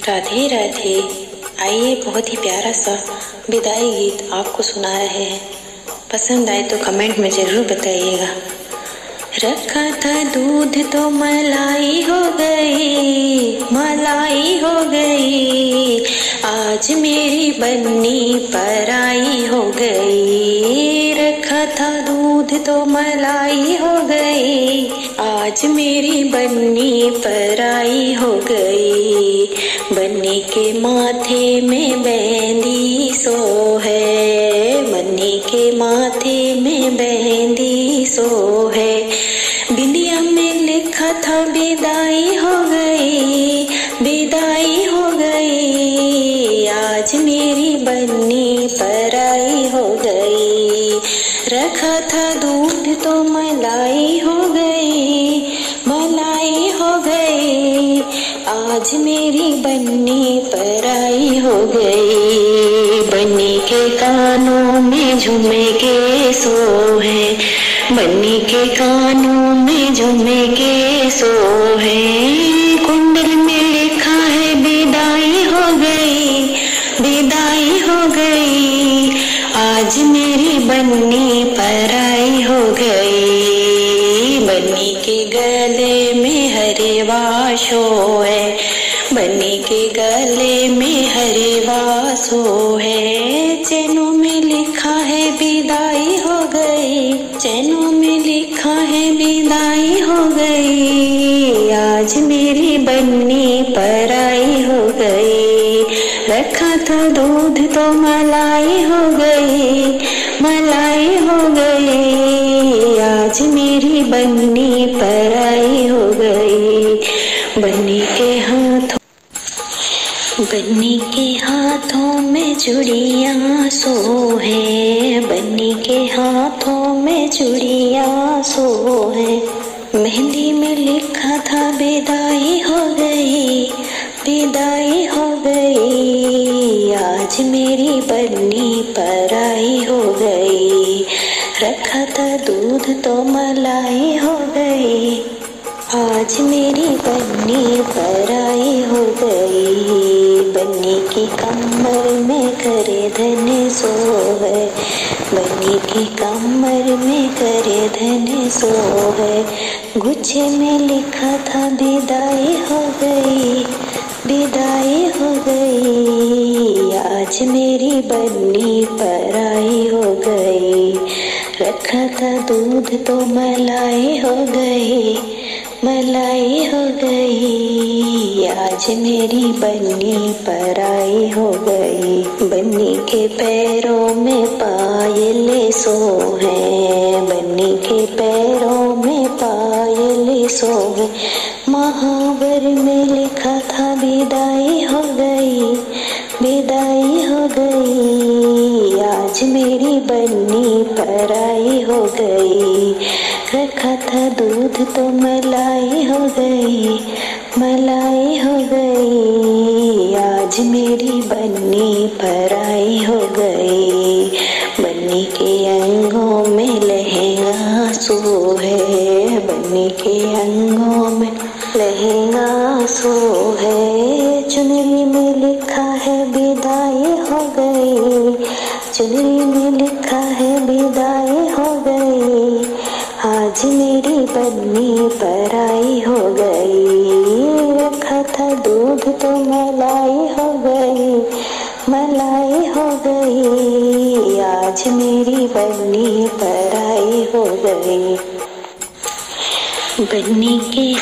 राधे राधे। आइए बहुत ही प्यारा सा विदाई गीत आपको सुना रहे हैं। पसंद आए तो कमेंट में जरूर बताइएगा। रखा था दूध तो मलाई हो गई, मलाई हो गई, आज मेरी बन्नी पराई हो गई। रखा था दूध तो मलाई हो गई, आज मेरी बन्नी पराई हो गई। बन्नी के माथे में मेहंदी सो है, बन्नी के माथे में मेहंदी सो है। बिंदिया में लिखा था विदाई हो गई, विदाई हो गई, आज मेरी बन्नी पराई हो गई। रखा था दूध तो मलाई हो गई, मलाई हो गई, आज मेरी बन्नी पराई हो गई। बन्नी के कानों में झुमके सो है, बन्नी के कानों में झुमके सो है। कुंडल में लिखा है विदाई हो गई, विदाई हो गई, आज मेरी बन्नी पराई हो गई। बन्नी के गले में हरे सो है, बन्नी के गले में हरे सो है। चैनों में लिखा है विदाई हो गई, चैनों में लिखा है विदाई हो गई, आज मेरी बन्नी पराई हो गई। रखा था दूध तो मलाई हो गई, मलाई हो गई, आज मेरी बन्नी पराई हो गई। बन्नी के हाथों, बन्नी के हाथों में चूड़ियां सो है, बन्नी के हाथों में चूड़ियां सो है। मेहंदी में लिखा था विदाई हो गई, विदाई हो गई, आज मेरी बन्नी पराई हो गई। रखा था दूध तो मलाई हो गई, आज मेरी बन्नी पराई हो गई। बन्नी की कमर में करे धन सो है, बन्नी की कमर में करे धन सो है। गुच्छे में लिखा था विदाई हो गई, विदाई हो गई, आज मेरी बन्नी पराई हो गई। रखा था दूध तो मलाई हो गई, मलाई हो गई, आज मेरी बन्नी पराई हो गई। बन्नी के पैरों में पायल सो है, बन्नी के पैरों में पायल सो है। महावर में लिखा था विदाई हो गई, विदाई हो गई, आज मेरी बन्नी पराई हो गई। रखा था दूध तो मलाई हो गई, मलाई हो गई, आज मेरी बन्नी पराई हो गई। बन्नी के अंगों में लहंगा सो है, बन्नी के अंगों में लहंगा सो है। चुनरी में लिखा है विदाई हो गई, चुनरी में लिखा है विदाई हो गई, आज मेरी बन्नी पराई हो गई। रखा था दूध तो मलाई हो गई, मलाई हो गई, आज मेरी बन्नी पराई हो गई। बन्नी के